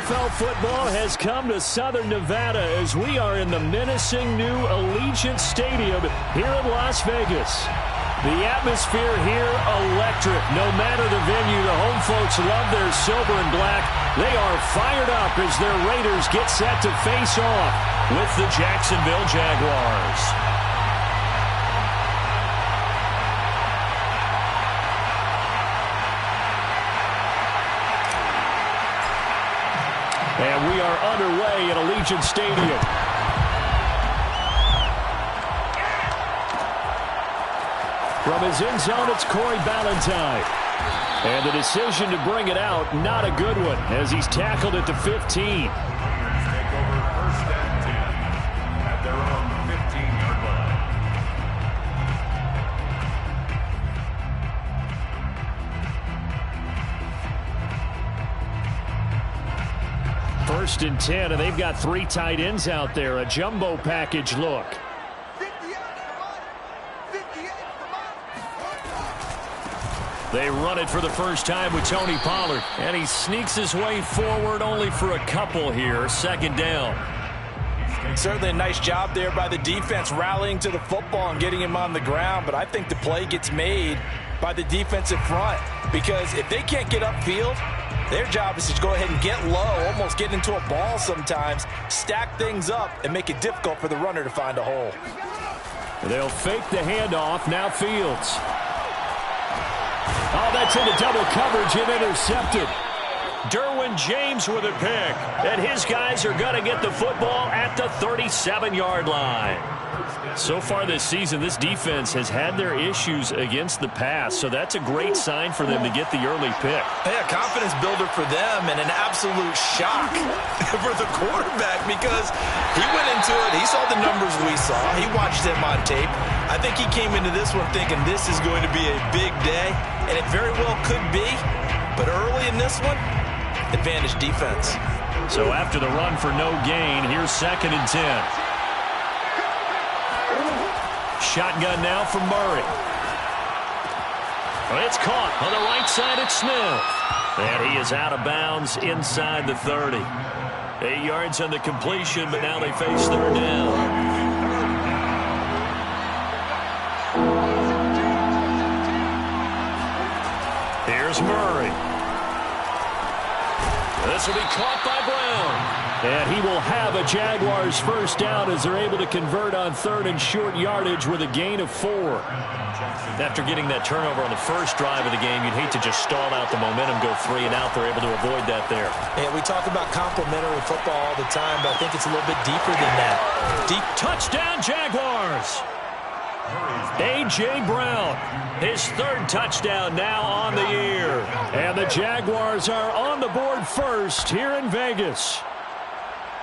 NFL football has come to Southern Nevada as we are in the menacing new Allegiant Stadium here in Las Vegas. The atmosphere here electric. No matter the venue, the home folks love their silver and black. They are fired up as their Raiders get set to face off with the Jacksonville Jaguars. And we are underway at Allegiant Stadium. From his end zone, it's Corey Ballantyne. And the decision to bring it out, not a good one, as he's tackled at the 15. Take over first and 10 at their own 15-yard line. First and 10, and they've got 3 tight ends out there. A jumbo package look. They run it for the first time with Tony Pollard. And he sneaks his way forward only for a couple here. Second down. Certainly a nice job there by the defense rallying to the football and getting him on the ground. But I think the play gets made by the defensive front. Because if they can't get upfield, their job is to go ahead and get low, almost get into a ball sometimes, stack things up, and make it difficult for the runner to find a hole. They'll fake the handoff. Now Fields. Oh, that's into double coverage and intercepted. Derwin James with a pick. And his guys are going to get the football at the 37-yard line. So far this season, this defense has had their issues against the pass, so that's a great sign for them to get the early pick. Yeah, confidence builder for them and an absolute shock for the quarterback because he went into it. He saw the numbers we saw. He watched them on tape. I think he came into this one thinking this is going to be a big day, and it very well could be. But early in this one, advantage defense. So after the run for no gain, here's 2nd and 10. Shotgun now for Murray. It's caught on the right side at Smith. And he is out of bounds inside the 30. 8 yards on the completion, but now they face 3rd down. Here's Murray. This will be caught by Brown. And he will have a Jaguars first down as they're able to convert on 3rd and short yardage with a gain of 4. After getting that turnover on the first drive of the game, you'd hate to just stall out the momentum, go 3 and out. They're able to avoid that there. Yeah, we talk about complementary football all the time, but I think it's a little bit deeper than that. Deep touchdown, Jaguars! A.J. Brown, his 3rd touchdown now on the year. And the Jaguars are on the board first here in Vegas.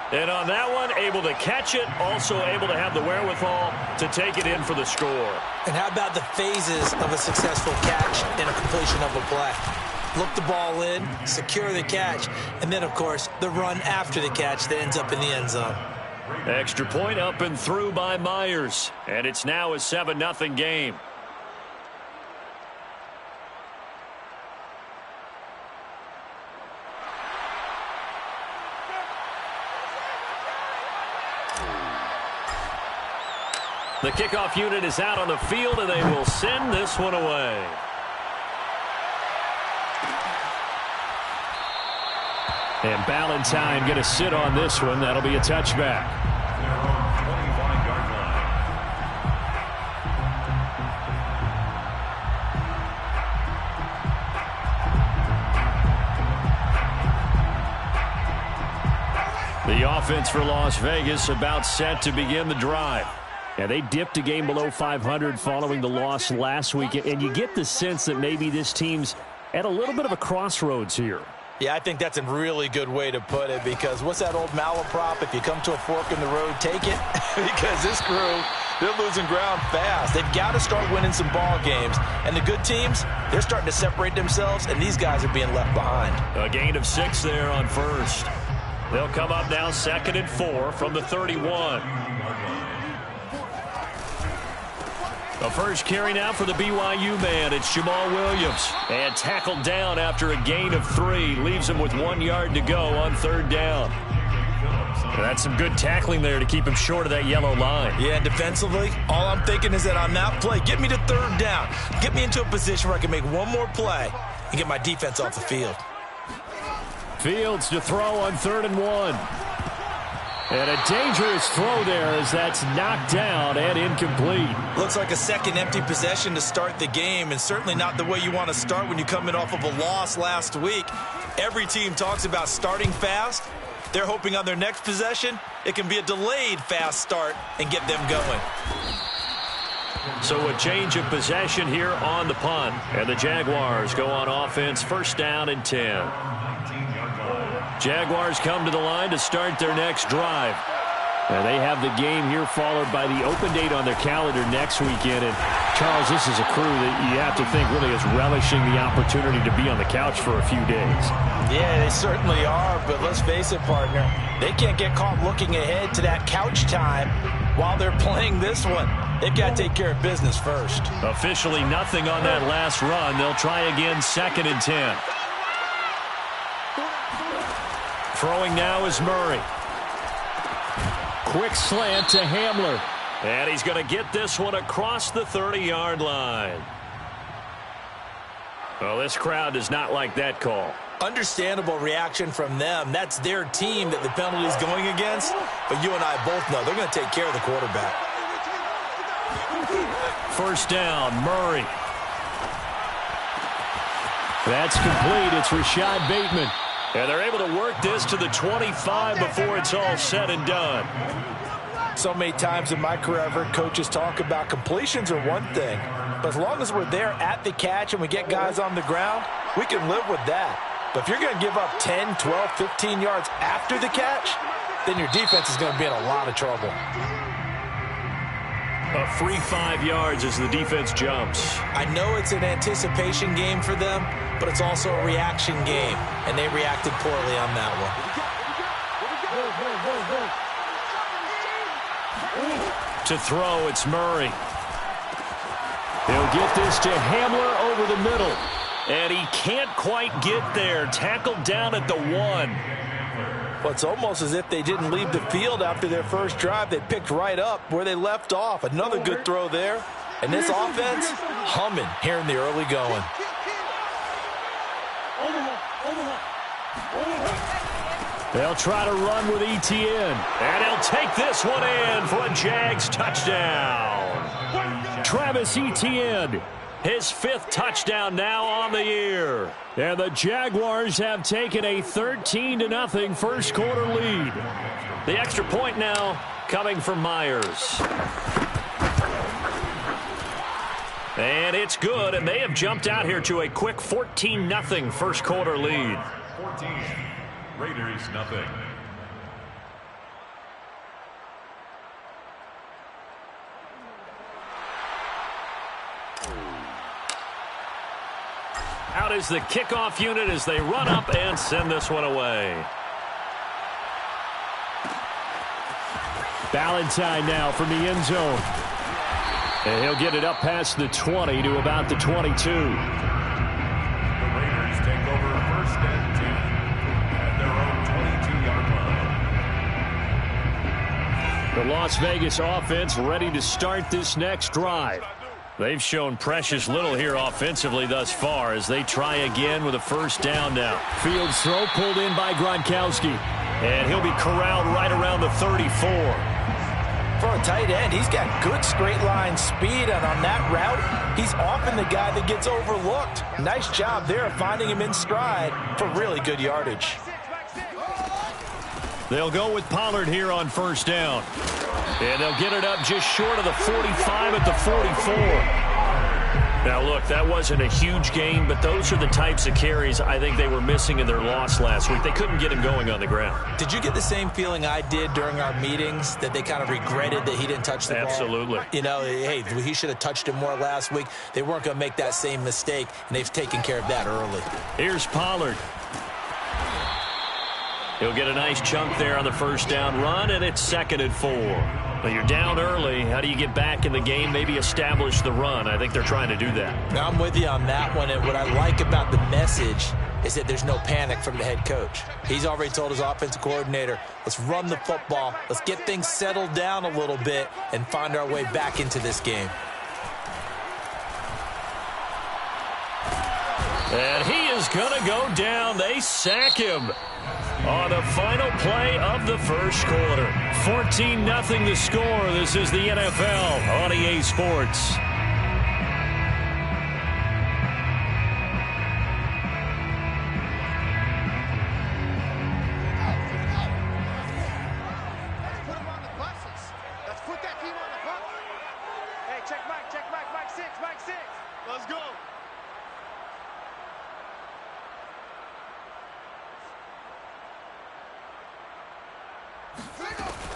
And on that one, able to catch it, also able to have the wherewithal to take it in for the score. And how about the phases of a successful catch and a completion of a play? Look the ball in, secure the catch, and then, of course, the run after the catch that ends up in the end zone. Extra point up and through by Myers. And it's now a 7-0 game. The kickoff unit is out on the field, and they will send this one away. And Ballantyne going to sit on this one. That'll be a touchback. The offense for Las Vegas about set to begin the drive. Yeah, they dipped a game below 500 following the loss last week, and you get the sense that maybe this team's at a little bit of a crossroads here. Yeah, I think that's a really good way to put it because what's that old malaprop? If you come to a fork in the road, take it. Because this crew, they're losing ground fast. They've got to start winning some ball games. And the good teams, they're starting to separate themselves, and these guys are being left behind. A gain of 6 there on first. They'll come up now 2nd and 4 from the 31. The first carry now for the BYU man. It's Jamal Williams. And tackled down after a gain of 3. Leaves him with 1 yard to go on 3rd down. That's some good tackling there to keep him short of that yellow line. Yeah, defensively, all I'm thinking is that on that play, get me to 3rd down. Get me into a position where I can make one more play and get my defense off the field. Fields to throw on 3rd and 1. And a dangerous throw there as that's knocked down and incomplete. Looks like a second empty possession to start the game, and certainly not the way you want to start when you're coming off of a loss last week. Every team talks about starting fast. They're hoping on their next possession, it can be a delayed fast start and get them going. So a change of possession here on the punt. And the Jaguars go on offense, 1st down and 10. Jaguars come to the line to start their next drive. And they have the game here followed by the open date on their calendar next weekend. And, Charles, this is a crew that you have to think really is relishing the opportunity to be on the couch for a few days. Yeah, they certainly are, but let's face it, partner. They can't get caught looking ahead to that couch time while they're playing this one. They've got to take care of business first. Officially nothing on that last run. They'll try again 2nd and 10. Throwing now is Murray. Quick slant to Hamler. And he's going to get this one across the 30-yard line. Well, this crowd does not like that call. Understandable reaction from them. That's their team that the penalty is going against. But you and I both know they're going to take care of the quarterback. 1st down, Murray. That's complete. It's Rashad Bateman. And they're able to work this to the 25 before it's all said and done. So many times in my career, I've heard coaches talk about completions are one thing. But as long as we're there at the catch and we get guys on the ground, we can live with that. But if you're going to give up 10, 12, 15 yards after the catch, then your defense is going to be in a lot of trouble. A free 5 yards as the defense jumps. I know it's an anticipation game for them, but it's also a reaction game, and they reacted poorly on that one. To throw, it's Murray. He'll get this to Hamler over the middle, and he can't quite get there. Tackled down at the 1. Well, it's almost as if they didn't leave the field after their first drive. They picked right up where they left off. Another good throw there. And this offense, humming here in the early going. They'll try to run with ETN. And he'll take this one in for a Jags touchdown. Travis Etienne, his 5th touchdown now on the year. And the Jaguars have taken a 13-0 first quarter lead. The extra point now coming from Myers. And it's good, and they have jumped out here to a quick 14-0 first quarter lead. 14, Raiders nothing. Out is the kickoff unit as they run up and send this one away. Ballantyne now from the end zone. And he'll get it up past the 20 to about the 22. The Raiders take over 1st and 10 at their own 22-yard line. The Las Vegas offense ready to start this next drive. They've shown precious little here offensively thus far as they try again with a 1st down now. Fields throw pulled in by Gronkowski. And he'll be corralled right around the 34. For a tight end, he's got good straight line speed, and on that route, he's often the guy that gets overlooked. Nice job there of finding him in stride for really good yardage. They'll go with Pollard here on 1st down. And they'll get it up just short of the 45 at the 44. Now, look, that wasn't a huge gain, but those are the types of carries I think they were missing in their loss last week. They couldn't get him going on the ground. Did you get the same feeling I did during our meetings, that they kind of regretted that he didn't touch the ball? Absolutely. You know, hey, he should have touched it more last week. They weren't going to make that same mistake, and they've taken care of that early. Here's Pollard. He'll get a nice chunk there on the 1st down run, and it's 2nd and 4. Well, you're down early. How do you get back in the game, maybe establish the run? I think they're trying to do that. Now, I'm with you on that one, and what I like about the message is that there's no panic from the head coach. He's already told his offensive coordinator, let's run the football, let's get things settled down a little bit and find our way back into this game. And he is going to go down. They sack him on the final play of the first quarter. 14-0 the score. This is the NFL on EA Sports.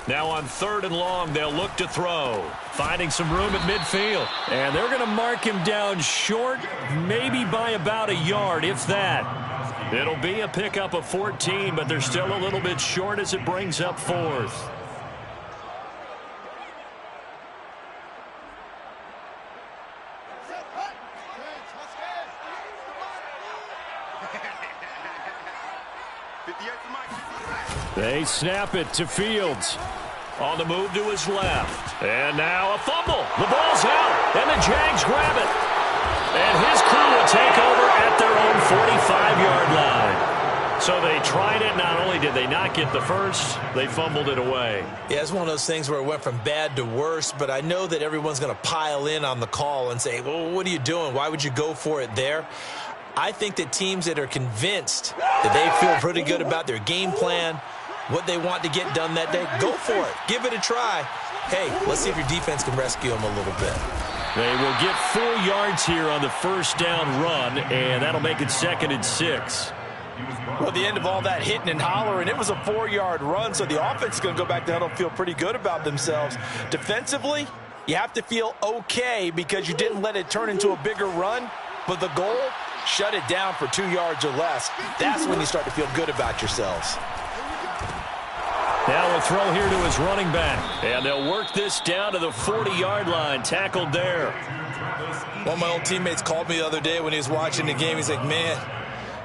Now on 3rd and long, they'll look to throw. Finding some room at midfield. And they're going to mark him down short, maybe by about a yard, if that. It'll be a pickup of 14, but they're still a little bit short as it brings up 4th. They snap it to Fields. On the move to his left. And now a fumble. The ball's out. And the Jags grab it. And his crew will take over at their own 45-yard line. So they tried it. Not only did they not get the first, they fumbled it away. Yeah, it's one of those things where it went from bad to worse, but I know that everyone's going to pile in on the call and say, well, what are you doing? Why would you go for it there? I think that teams that are convinced that they feel pretty good about their game plan, what they want to get done that day, go for it. Give it a try. Hey, let's see if your defense can rescue them a little bit. They will get 4 yards here on the first down run, and that'll make it 2nd and 6. Well, at the end of all that hitting and hollering, it was a 4-yard run, so the offense is going to go back down and feel pretty good about themselves. Defensively, you have to feel okay because you didn't let it turn into a bigger run, but the goal, shut it down for 2 yards or less. That's when you start to feel good about yourselves. Now a throw here to his running back. And they'll work this down to the 40-yard line. Tackled there. One of my old teammates called me the other day when he was watching the game. He's like, man,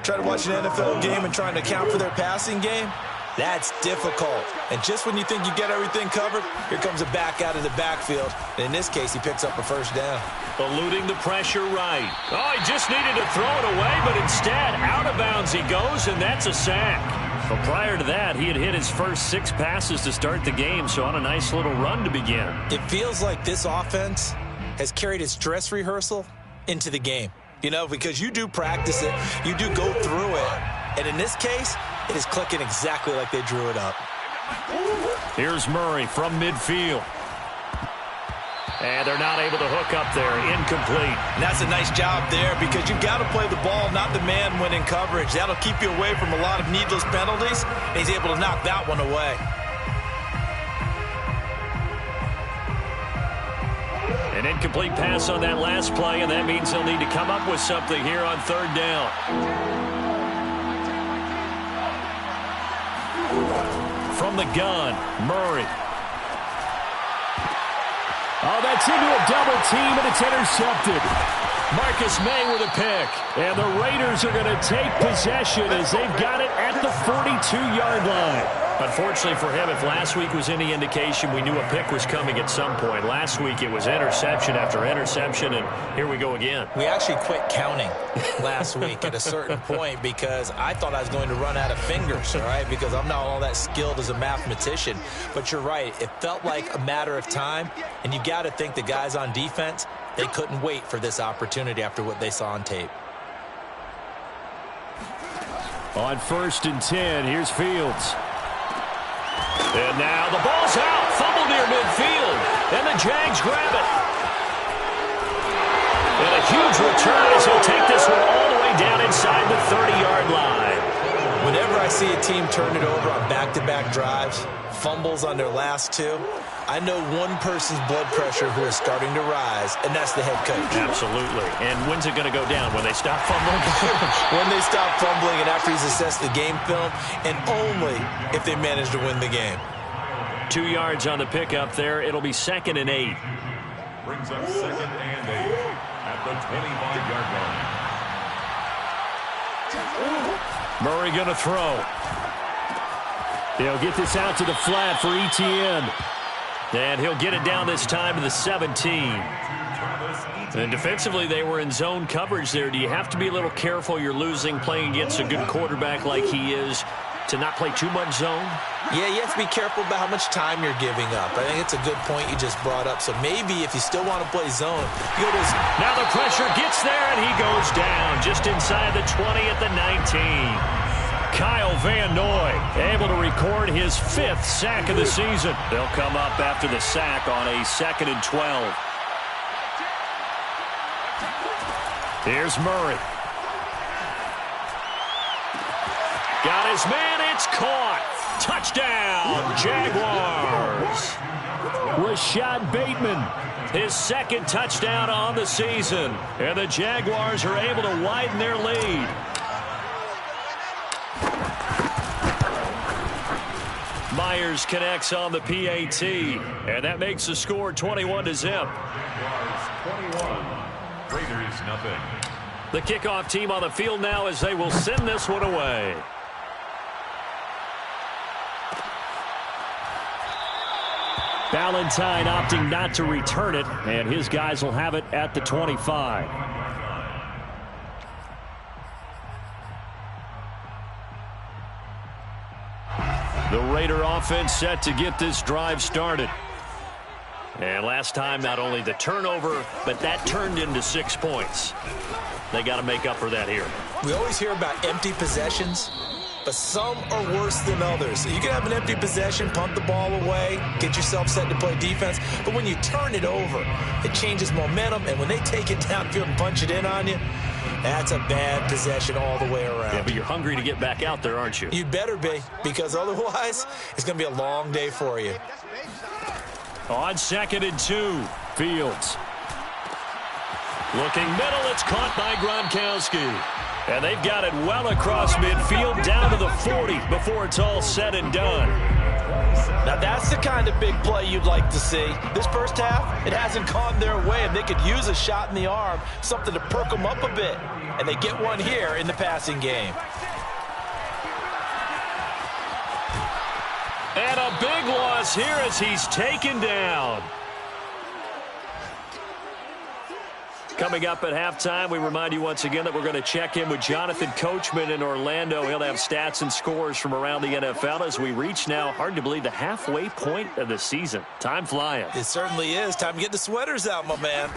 trying to watch an NFL game and trying to account for their passing game, that's difficult. And just when you think you get everything covered, here comes a back out of the backfield. And in this case, he picks up a first down. Eluding the pressure right. Oh, he just needed to throw it away, but instead, out of bounds he goes, and that's a sack. Well, prior to that, he had hit his first 6 passes to start the game, so on a nice little run to begin. It feels like this offense has carried its dress rehearsal into the game. You know, because you do practice it, you do go through it, and in this case, it is clicking exactly like they drew it up. Here's Murray from midfield. And they're not able to hook up there. Incomplete. And that's a nice job there because you've got to play the ball, not the man when in coverage. That'll keep you away from a lot of needless penalties, and he's able to knock that one away. An incomplete pass on that last play, and that means they'll need to come up with something here on 3rd down. From the gun, Murray. Oh, that's into a double team, and it's intercepted. Marcus May with a pick. And the Raiders are going to take possession as they've got it at the 42-yard line. Unfortunately for him, if last week was any indication, we knew a pick was coming at some point. Last week it was interception after interception, and here we go again. We actually quit counting last week at a certain point because I thought I was going to run out of fingers, all right, because I'm not all that skilled as a mathematician. But you're right. It felt like a matter of time, and you got to think the guys on defense, they couldn't wait for this opportunity after what they saw on tape. On 1st and 10, here's Fields. And now the ball's out. Fumble near midfield. And the Jags grab it. And a huge return as he'll take this one all the way down inside the 30-yard line. Whenever I see a team turn it over on back-to-back drives, fumbles on their last 2, I know one person's blood pressure who is starting to rise, and that's the head coach. Absolutely. And when's it going to go down? When they stop fumbling? When they stop fumbling and after he's assessed the game film, and only if they manage to win the game. 2 yards on the pickup there. It'll be 2nd and 8. Brings up 2nd and 8 at the 25-yard line. Murray going to throw. He'll get this out to the flat for Etienne. And he'll get it down this time to the 17. And defensively, they were in zone coverage there. Do you have to be a little careful? You're losing playing against a good quarterback like he is to not play too much zone? Yeah, you have to be careful about how much time you're giving up. I think it's a good point you just brought up. So maybe if you still want to play zone, you go to his... Now the pressure gets there, and he goes down just inside the 20 at the 19. Kyle Van Noy able to record his 5th sack of the season. They'll come up after the sack on a 2nd and 12. Here's Murray. Got his man. It's caught. Touchdown, Jaguars. Rashad Bateman, his 2nd touchdown on the season. And the Jaguars are able to widen their lead. Myers connects on the PAT. And that makes the score 21-0. Jaguars 21. Raiders nothing. The kickoff team on the field now as they will send this one away. Valentine opting not to return it, and his guys will have it at the 25. The Raider offense set to get this drive started. And last time, not only the turnover, but that turned into 6 points. They got to make up for that here. We always hear about empty possessions, but some are worse than others. So you can have an empty possession, punt the ball away, get yourself set to play defense. But when you turn it over, it changes momentum. And when they take it downfield and punch it in on you, that's a bad possession all the way around. Yeah, but you're hungry to get back out there, aren't you? You'd better be, because otherwise it's going to be a long day for you. On 2nd and 2, Fields. Looking middle, it's caught by Gronkowski. And they've got it well across midfield, down to the 40 before it's all said and done. Now that's the kind of big play you'd like to see. This first half, it hasn't gone their way, and they could use a shot in the arm, something to perk them up a bit. And they get one here in the passing game. And a big loss here as he's taken down. Coming up at halftime, we remind you once again that we're going to check in with Jonathan Coachman in Orlando. He'll have stats and scores from around the NFL as we reach now, hard to believe, the halfway point of the season. Time flying. It certainly is. Time to get the sweaters out, my man.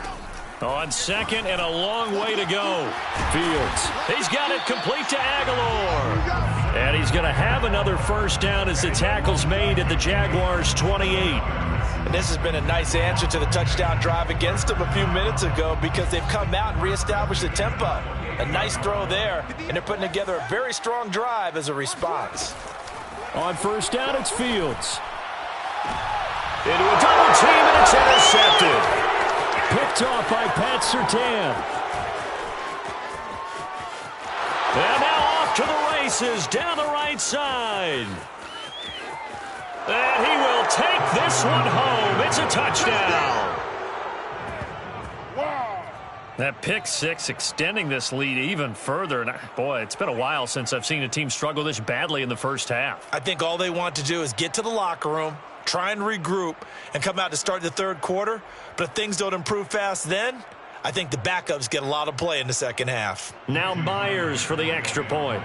On 2nd and a long way to go. Fields. He's got it complete to Aguilar. And he's going to have another first down as the tackle's made at the Jaguars' 28. And this has been a nice answer to the touchdown drive against them a few minutes ago because they've come out and reestablished the tempo. A nice throw there, and they're putting together a very strong drive as a response. On first down, it's Fields. Into a double team, and it's intercepted. Picked off by Pat Surtain. And now off to the races down the right side. And he will take this one home. It's a touchdown. That pick six extending this lead even further. And boy, it's been a while since I've seen a team struggle this badly in the first half. I think all they want to do is get to the locker room, try and regroup, and come out to start the third quarter. But if things don't improve fast then, I think the backups get a lot of play in the second half. Now Myers for the extra point.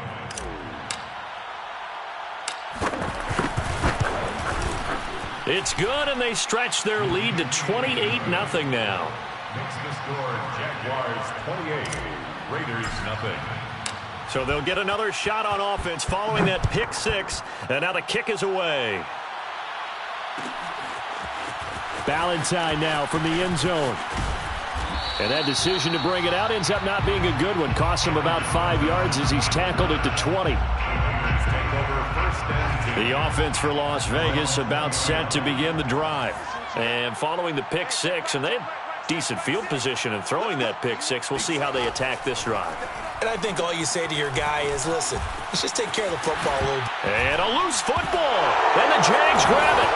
It's good, and they stretch their lead to 28-0 now. Makes the score Jaguars 28, Raiders nothing. So they'll get another shot on offense following that pick six, and now the kick is away. Valentine now from the end zone. And that decision to bring it out ends up not being a good one. Costs him about 5 yards as he's tackled at the 20. The offense for Las Vegas about set to begin the drive. And following the pick six, and they had decent field position in throwing that pick six. We'll see how they attack this drive. And I think all you say to your guy is, listen, let's just take care of the football a little. And a loose football. And the Jags grab it.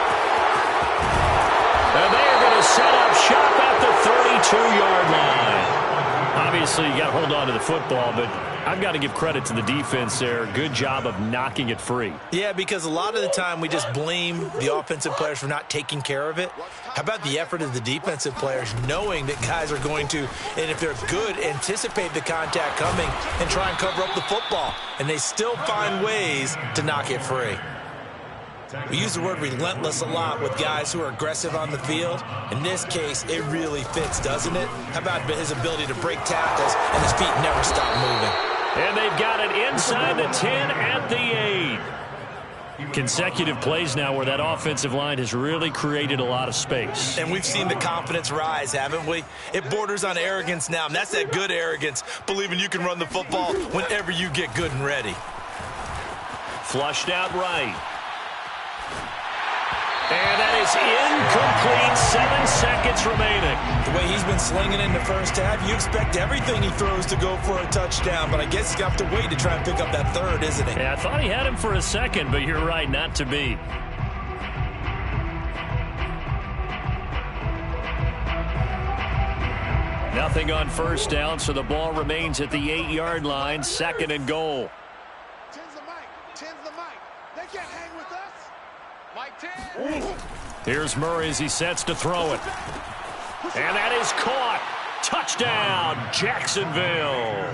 And they are going to set up shop at the 32-yard line. Obviously, you got to hold on to the football, but I've got to give credit to the defense there. Good job of knocking it free. Yeah, because a lot of the time we just blame the offensive players for not taking care of it. How about the effort of the defensive players knowing that guys are going to, and if they're good, anticipate the contact coming and try and cover up the football. And they still find ways to knock it free. We use the word relentless a lot with guys who are aggressive on the field. In this case, it really fits, doesn't it? How about his ability to break tackles and his feet never stop moving? And they've got it inside the 10 at the 8. Consecutive plays now where that offensive line has really created a lot of space. And we've seen the confidence rise, haven't we? It borders on arrogance now, and that's that good arrogance, believing you can run the football whenever you get good and ready. Flushed out right. And that is incomplete. 7 seconds remaining. The way he's been slinging in the first half, you expect everything he throws to go for a touchdown, but I guess he's got to wait to try and pick up that third, isn't he? Yeah, I thought he had him for a second, but you're right, not to be. Nothing on first down, so the ball remains at the 8-yard line, 2nd and goal. Here's Murray as he sets to throw it. And that is caught. Touchdown, Jacksonville.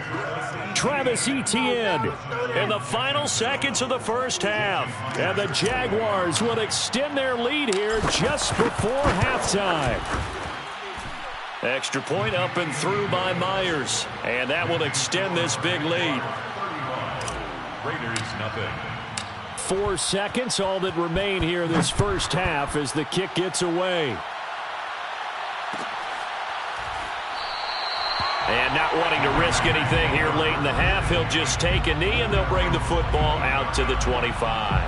Travis Etienne in the final seconds of the first half. And the Jaguars will extend their lead here just before halftime. Extra point up and through by Myers. And that will extend this big lead. Raiders, nothing. 4 seconds, all that remain here in this first half as the kick gets away. And not wanting to risk anything here late in the half, he'll just take a knee and they'll bring the football out to the 25.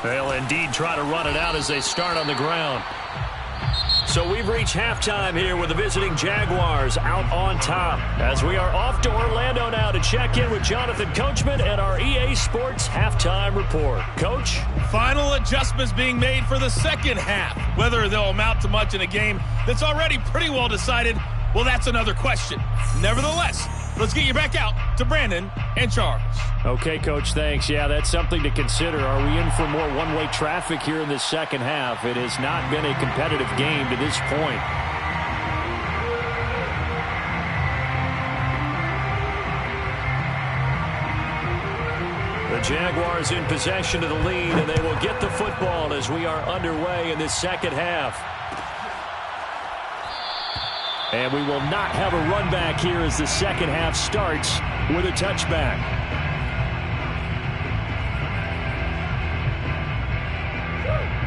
They'll indeed try to run it out as they start on the ground. So we've reached halftime here with the visiting Jaguars out on top. As we are off to Orlando now to check in with Jonathan Coachman and our EA Sports Halftime Report. Coach? Final adjustments being made for the second half. Whether they'll amount to much in a game that's already pretty well decided, well, that's another question. Nevertheless, let's get you back out to Brandon and Charles. Okay, Coach, thanks. Yeah, that's something to consider. Are we in for more one-way traffic here in this second half? It has not been a competitive game to this point. The Jaguars in possession of the lead, and they will get the football as we are underway in this second half. And we will not have a run back here as the second half starts with a touchback.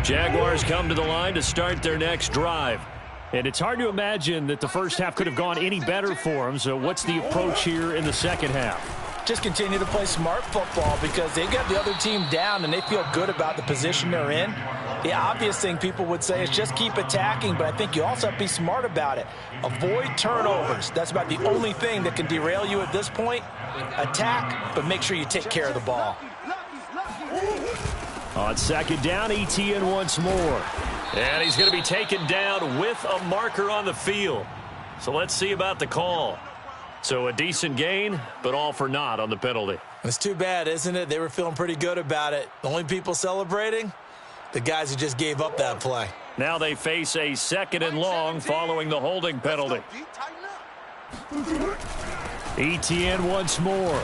Jaguars come to the line to start their next drive. And it's hard to imagine that the first half could have gone any better for them. So what's the approach here in the second half? Just continue to play smart football because they got the other team down and they feel good about the position they're in. The obvious thing people would say is just keep attacking, but I think you also have to be smart about it. Avoid turnovers. That's about the only thing that can derail you at this point. Attack, but make sure you take care of the ball. On second down, Etienne once more. And he's going to be taken down with a marker on the field. So let's see about the call. So a decent gain, but all for naught on the penalty. It's too bad, isn't it? They were feeling pretty good about it. The only people celebrating? The guys who just gave up that play. Now they face a 2nd and long following the holding penalty. Etienne once more.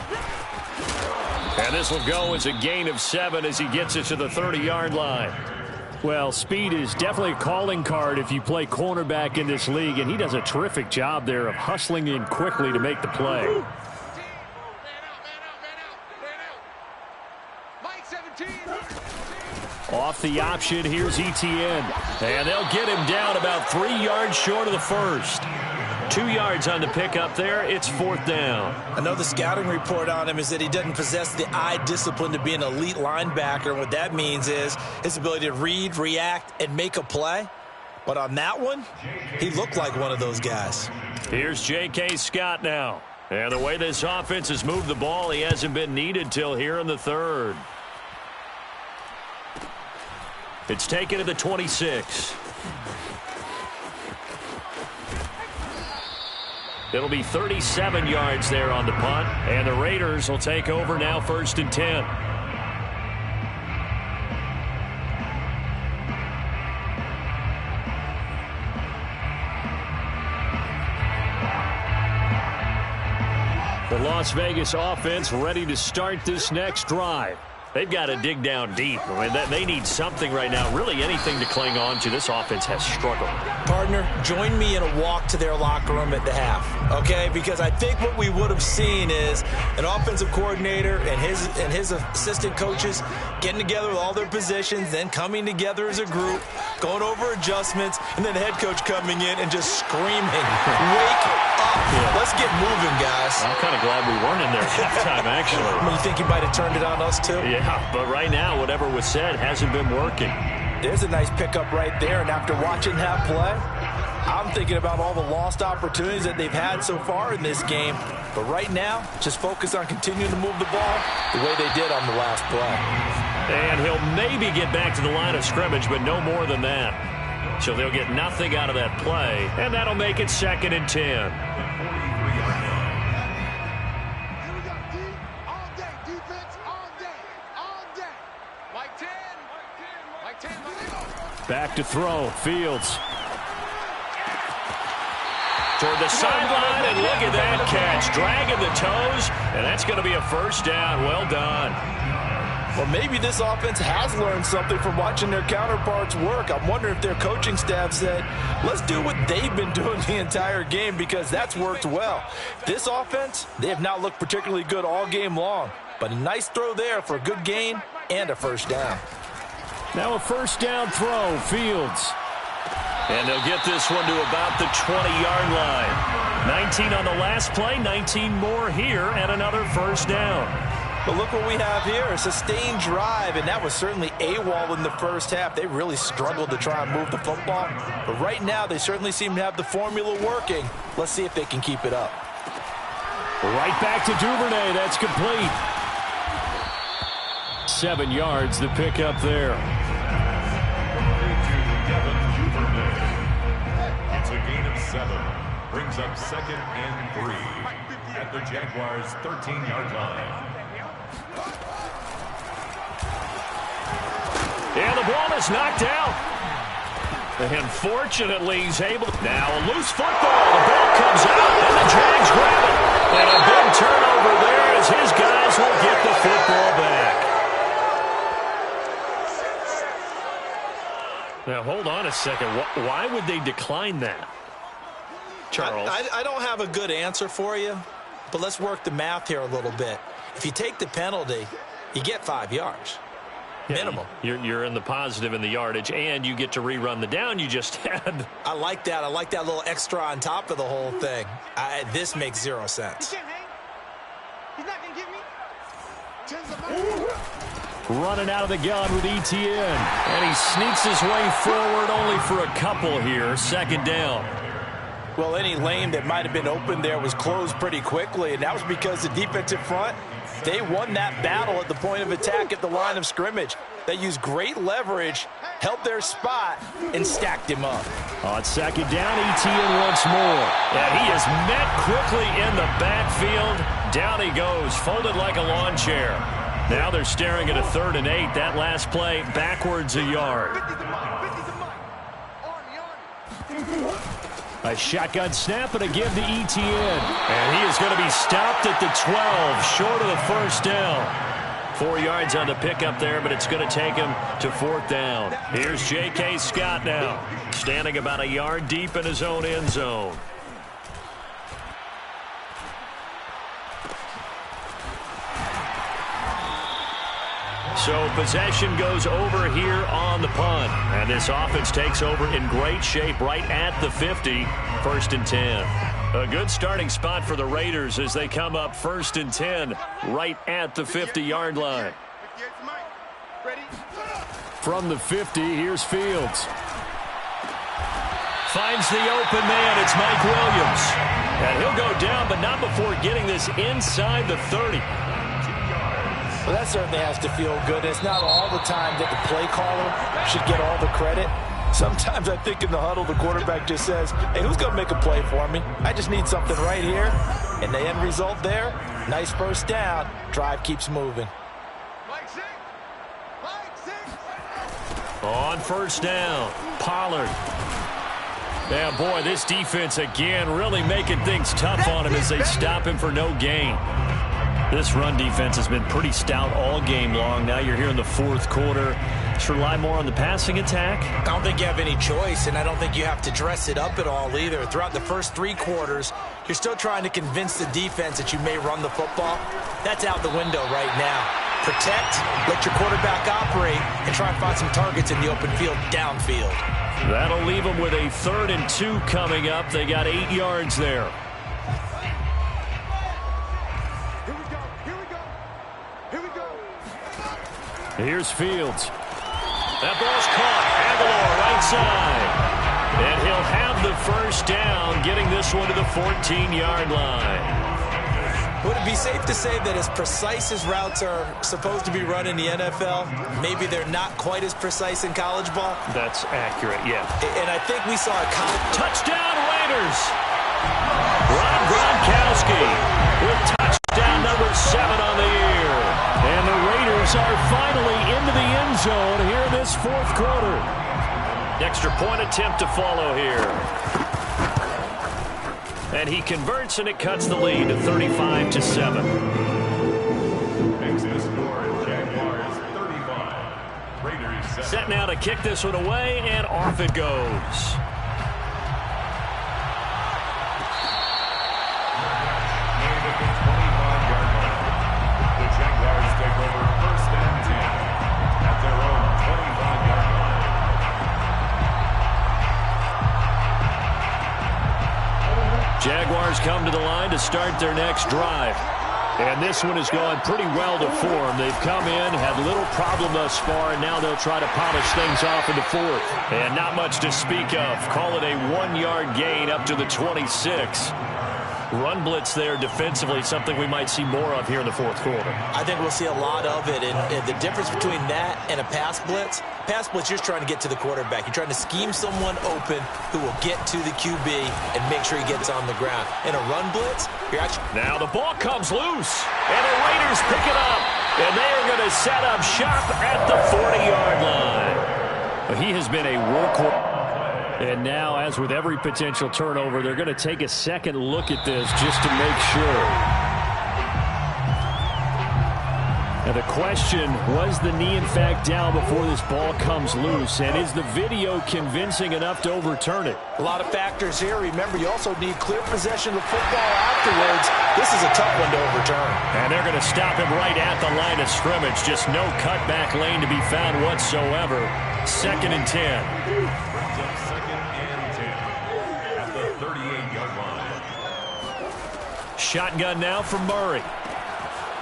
And this will go as a gain of 7 as he gets it to the 30-yard line. Well, speed is definitely a calling card if you play cornerback in this league, and he does a terrific job there of hustling in quickly to make the play. Off the option, here's Etienne. And they'll get him down about 3 yards short of the first. 2 yards on the pickup there. It's 4th down. I know the scouting report on him is that he doesn't possess the eye discipline to be an elite linebacker. And what that means is his ability to read, react, and make a play. But on that one, he looked like one of those guys. Here's J.K. Scott now. And the way this offense has moved the ball, he hasn't been needed till here in the third. It's taken to the 26. It'll be 37 yards there on the punt, and the Raiders will take over now 1st and 10. The Las Vegas offense ready to start this next drive. They've got to dig down deep. I mean, they need something right now, really anything to cling on to. This offense has struggled. Partner, join me in a walk to their locker room at the half, okay? Because I think what we would have seen is an offensive coordinator and his assistant coaches getting together with all their positions, then coming together as a group, going over adjustments, and then the head coach coming in and just screaming, wake up. Yeah. Let's get moving, guys. I'm kind of glad we weren't in there at halftime, actually. You think he might have turned it on us, too? Yeah, but right now, whatever was said hasn't been working. There's a nice pickup right there, and after watching that play, I'm thinking about all the lost opportunities that they've had so far in this game. But right now, just focus on continuing to move the ball the way they did on the last play. And he'll maybe get back to the line of scrimmage, but no more than that. So they'll get nothing out of that play, and that'll make it 2nd and 10. Back to throw, Fields. Toward the sideline, and look at that catch. Dragging the toes, and that's going to be a 1st down. Well done. Well, maybe this offense has learned something from watching their counterparts work. I'm wondering if their coaching staff said, let's do what they've been doing the entire game, because that's worked well. This offense, they have not looked particularly good all game long, but a nice throw there for a good gain and a 1st down. Now a 1st down throw, Fields. And they'll get this one to about the 20-yard line. 19 on the last play, 19 more here, and another 1st down. But look what we have here, a sustained drive, and that was certainly AWOL in the first half. They really struggled to try and move the football. But right now, they certainly seem to have the formula working. Let's see if they can keep it up. Right back to Duvernay. That's complete. 7 yards, the pickup there. It's a gain of 7. Brings up 2nd and 3 at the Jaguars' 13-yard line. And the ball is knocked out. And fortunately, he's able to... Now a loose football. The ball comes out, and the Jags grab it. And a big turnover there as his guys will get the football back. Now, hold on a second. Why would they decline that, Charles? I don't have a good answer for you, but let's work the math here a little bit. If you take the penalty, you get 5 yards. Minimum. You're in the positive in the yardage, and you get to rerun the down you just had. I like that. I like that little extra on top of the whole thing. This makes 0 sense. He's not going to give me 10 Running out of the gun with Etienne. And he sneaks his way forward only for a couple here. 2nd down. Well, any lane that might have been open there was closed pretty quickly, and that was because the defensive front, they won that battle at the point of attack at the line of scrimmage. They used great leverage, held their spot, and stacked him up. On 2nd down, Etienne once more. And he is met quickly in the backfield. Down he goes, folded like a lawn chair. Now they're staring at a 3rd and 8. That last play, backwards a yard. A shotgun snap and a give to Etienne. And he is going to be stopped at the 12, short of the 1st down. 4 yards on the pickup there, but it's going to take him to 4th down. Here's J.K. Scott now, standing about a yard deep in his own end zone. So possession goes over here on the punt. And this offense takes over in great shape right at the 50. 1st and 10. A good starting spot for the Raiders as they come up 1st and 10 right at the 50-yard line. From the 50, here's Fields. Finds the open man. It's Mike Williams. And he'll go down, but not before getting this inside the 30. Well, that certainly has to feel good. It's not all the time that the play caller should get all the credit. Sometimes I think in the huddle, the quarterback just says, hey, who's going to make a play for me? I just need something right here. And the end result there, nice first down. Drive keeps moving. On first down, Pollard. Yeah, boy, this defense again really making things tough on him as they stop him for no gain. This run defense has been pretty stout all game long. Now you're here in the fourth quarter. Should rely more on the passing attack? I don't think you have any choice, and I don't think you have to dress it up at all either. Throughout the first 3 quarters, you're still trying to convince the defense that you may run the football. That's out the window right now. Protect, let your quarterback operate, and try and find some targets in the open field downfield. That'll leave them with a 3rd and 2 coming up. They got 8 yards there. Here's Fields. That ball's caught. Aguilar right side. And he'll have the first down, getting this one to the 14-yard line. Would it be safe to say that as precise as routes are supposed to be run in the NFL, maybe they're not quite as precise in college ball? That's accurate, yeah. And I think we saw a touchdown Raiders. Rob Gronkowski with touchdown number 7 on the year. And the Raiders are finally into the end zone here in this fourth quarter. Extra point attempt to follow here. And he converts, and it cuts the lead to 35-7. Exit score, Jaguars 35. Raiders 7. Set now to kick this one away, and off it goes. Jaguars come to the line to start their next drive. And this one has gone pretty well to form. They've come in, had little problem thus far, and now they'll try to polish things off in the fourth. And not much to speak of. Call it a 1-yard gain up to the 26. Run blitz there defensively, something we might see more of here in the fourth quarter. I think we'll see a lot of it. And the difference between that and a pass blitz, you're just trying to get to the quarterback. You're trying to scheme someone open who will get to the QB and make sure he gets on the ground. In a run blitz, you're actually... Now the ball comes loose, and the Raiders pick it up. And they are going to set up shop at the 40-yard line. He has been a workhorse. And now, as with every potential turnover, they're going to take a second look at this just to make sure. And the question, was the knee in fact down before this ball comes loose? And is the video convincing enough to overturn it? A lot of factors here. Remember, you also need clear possession of football afterwards. This is a tough one to overturn. And they're going to stop him right at the line of scrimmage. Just no cutback lane to be found whatsoever. 2nd and 10. Shotgun now from Murray.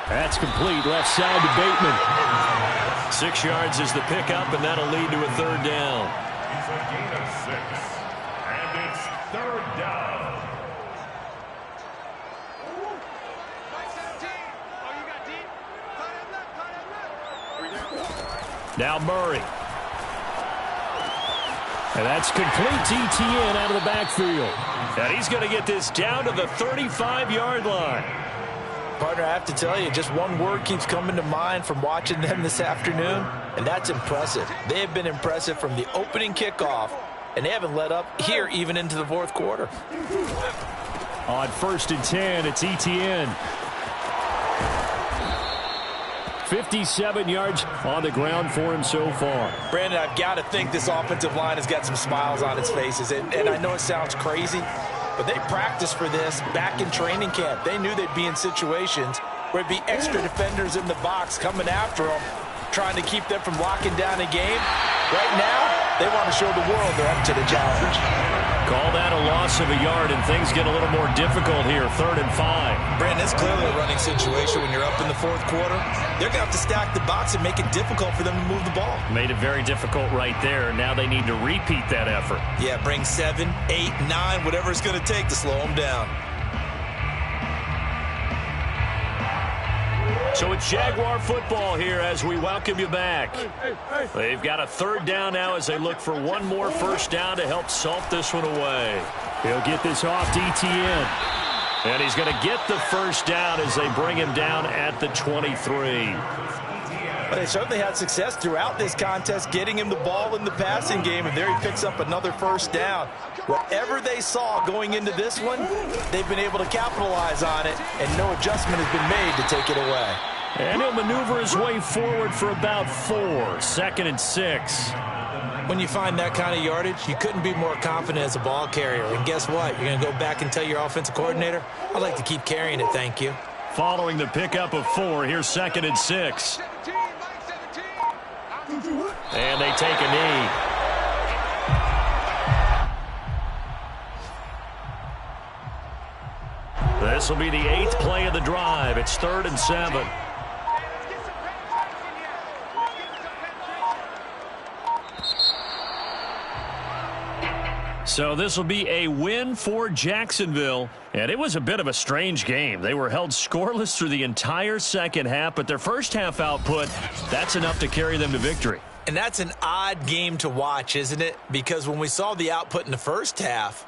That's complete. Left side to Bateman. 6 yards is the pickup, and that'll lead to a 3rd down. It's a gain of 6, and it's 3rd down. Now Murray. And that's complete to ETN out of the backfield. And he's going to get this down to the 35-yard line. Partner, I have to tell you, just one word keeps coming to mind from watching them this afternoon, and that's impressive. They have been impressive from the opening kickoff, and they haven't let up here even into the fourth quarter. On 1st and 10, it's ETN. 57 yards on the ground for him so far. Brandon, I've got to think this offensive line has got some smiles on its faces. And I know it sounds crazy, but they practiced for this back in training camp. They knew they'd be in situations where it'd be extra defenders in the box coming after them, trying to keep them from locking down a game. Right now, they want to show the world they're up to the challenge. Call that a loss of a yard, and things get a little more difficult here. 3rd and 5. Brandon, it's clearly a running situation when you're up in the fourth quarter. They're going to have to stack the box and make it difficult for them to move the ball. Made it very difficult right there. Now they need to repeat that effort. Yeah, bring 7, 8, 9, whatever it's going to take to slow them down. So it's Jaguar football here as we welcome you back. They've got a 3rd down now as they look for one more first down to help salt this one away. He'll get this off to ETN. And he's going to get the first down as they bring him down at the 23. But they certainly had success throughout this contest, getting him the ball in the passing game, and there he picks up another first down. Whatever they saw going into this one, they've been able to capitalize on it, and no adjustment has been made to take it away. And he'll maneuver his way forward for about 4, 2nd and 6. When you find that kind of yardage, you couldn't be more confident as a ball carrier. And guess what? You're going to go back and tell your offensive coordinator, I'd like to keep carrying it, thank you. Following the pickup of 4, here's 2nd and 6. And they take a knee. This will be the 8th play of the drive. It's 3rd and 7. So this will be a win for Jacksonville. And it was a bit of a strange game. They were held scoreless through the entire second half, but their first half output, that's enough to carry them to victory. And that's an odd game to watch, isn't it? Because when we saw the output in the first half,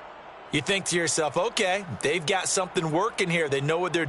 you think to yourself, okay, they've got something working here. They know what they're doing.